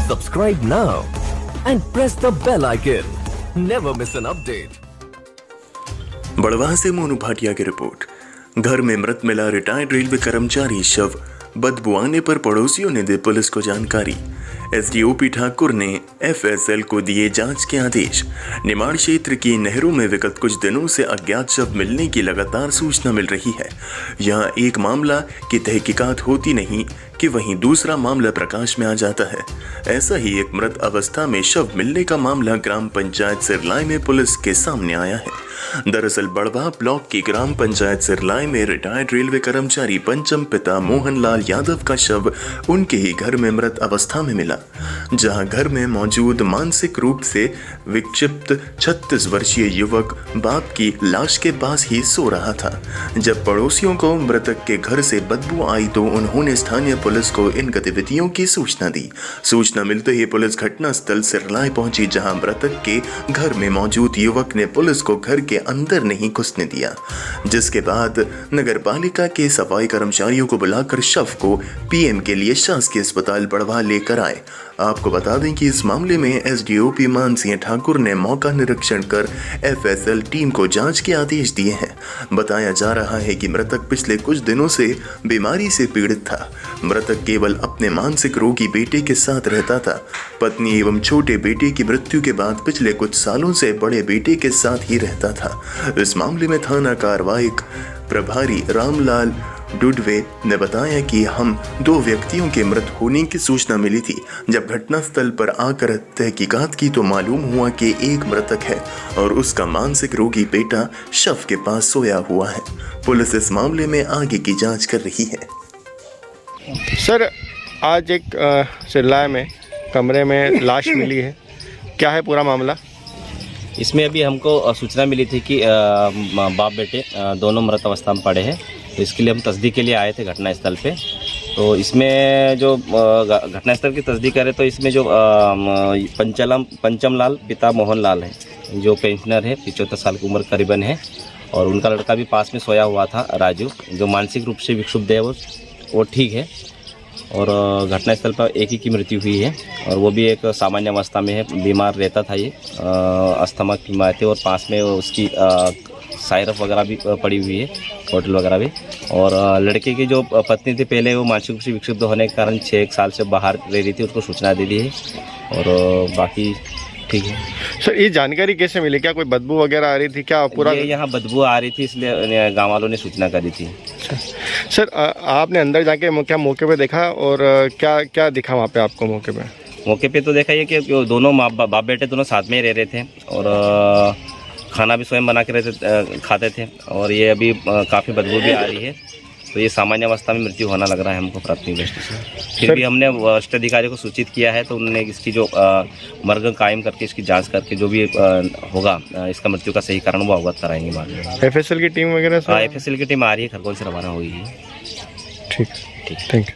Subscribe now and press the bell icon. Never miss an update. Barwaha से मोनू भाटिया की report. घर में मृत मिला रिटायर्ड रेलवे कर्मचारी, शव बदबू आने पर पड़ोसियों ने दी पुलिस को जानकारी। एसडीओपी ठाकुर ने एफएसएल को दिए जांच के आदेश। निमाड़ क्षेत्र की नहरों में विगत कुछ दिनों से अज्ञात शव मिलने की लगातार सूचना मिल रही है। यहां एक मामला की तहकीकात होती नहीं कि वहीं दूसरा मामला प्रकाश में आ जाता है। ऐसा ही एक मृत अवस्था में शव मिलने का मामला ग्राम पंचायत सिरलाई में पुलिस के सामने आया है। दरअसल बड़वाह ब्लॉक की ग्राम पंचायत सिरलाई में रिटायर्ड रेलवे कर्मचारी पंचम पिता मोहनलाल यादव का शव उनके ही घर में मृत अवस्था में मिला, जहां घर में मौजूद मानसिक रूप से विक्षिप्त 36 वर्षीय युवक बाप की लाश के पास ही सो रहा था। जब पड़ोसियों को मृतक के घर से बदबू आई तो उन्होंने स्थानीय पुलिस को इन गतिविधियों की सूचना दी। सूचना मिलते ही पुलिस घटनास्थल सिरलाई पहुंची, जहां मृतक के घर में मौजूद युवक ने पुलिस को घर के अंदर नहीं घुसने दिया, जिसके बाद नगर पालिका के सफाई कर्मचारियों को बुलाकर शव को पीएम के लिए शासकीय अस्पताल बड़वाह लेकर आए। आपको बता दें कि इस मामले में एसडीओपी मान सिंह ठाकुर ने मौका निरीक्षण कर एफएसएल टीम को जांच के आदेश दिए हैं। बताया जा रहा है कि मृतक पिछले कुछ दिनों से बीमारी से पीड़ित था। मृतक केवल अपने मानसिक रोगी बेटे के साथ रहता था। पत्नी एवं छोटे बेटे की मृत्यु के बाद पिछले कुछ सालों से बड़े बेटे के साथ ही रहता था। इस मामले में थाना कार्रवाई प्रभारी रामलाल डुडवे ने बताया कि हम 2 व्यक्तियों के मृत होने की सूचना मिली थी। जब घटनास्थल पर आकर तहकीकात की तो मालूम हुआ कि एक मृतक है और उसका मानसिक रोगी बेटा शव के पास सोया हुआ है। पुलिस इस मामले में आगे की जांच कर रही है। सर, आज एक सिरलाई में कमरे में लाश मिली है, क्या है पूरा मामला? इसमें अभी हमको सूचना मिली थी कि बाप बेटे दोनों मृत अवस्था में पड़े हैं, तो इसके लिए हम तस्दीक के लिए आए थे घटनास्थल पे। तो इसमें जो घटनास्थल की तस्दीक करें तो इसमें जो पंचम लाल पिता मोहनलाल है, जो पेंशनर है, 75 साल की उम्र करीबन है, और उनका लड़का भी पास में सोया हुआ था, राजू, जो मानसिक रूप से विक्षुब्ध है, वो ठीक है। और घटनास्थल पर एक ही की मृत्यु हुई है, और वो भी एक सामान्य अवस्था में है, बीमार रहता था। ये अस्थमा की बीमारी थी, और पास में उसकी सायरफ वगैरह भी पड़ी हुई है, होटल वगैरह भी। और लड़के की जो पत्नी थी पहले, वो मानसिक रूप से विक्षुब्ध होने के कारण 6 साल से बाहर रह रही थी, उसको सूचना दे दी है, और बाकी ठीक है। सर, ये जानकारी कैसे मिली? क्या कोई बदबू वगैरह आ रही थी क्या? पूरा यहाँ बदबू आ रही थी, इसलिए गाँव वालों ने सूचना करी थी। सर, आपने अंदर जाके क्या मौके पे देखा, और क्या क्या दिखा वहाँ पे आपको मौके पे? मौके पे तो देखा ये कि दोनों बाप बेटे दोनों साथ में ही रह रहे थे, और खाना भी स्वयं बना के खाते थे, और ये अभी काफ़ी बदबू भी आ रही है। तो ये सामान्य अवस्था में मृत्यु होना लग रहा है हमको प्राथमिक दृष्टि से। फिर भी हमने वरिष्ठ अधिकारी को सूचित किया है, तो उन्होंने इसकी जो मर्ग कायम करके इसकी जांच करके जो भी होगा इसका मृत्यु का सही कारण वो अवगत कराएंगे बाद में। एफएसएल की टीम वगैरह? हाँ, एफएसएल की टीम आ रही है, खरगोन से रवाना हुई है। ठीक, थैंक यू।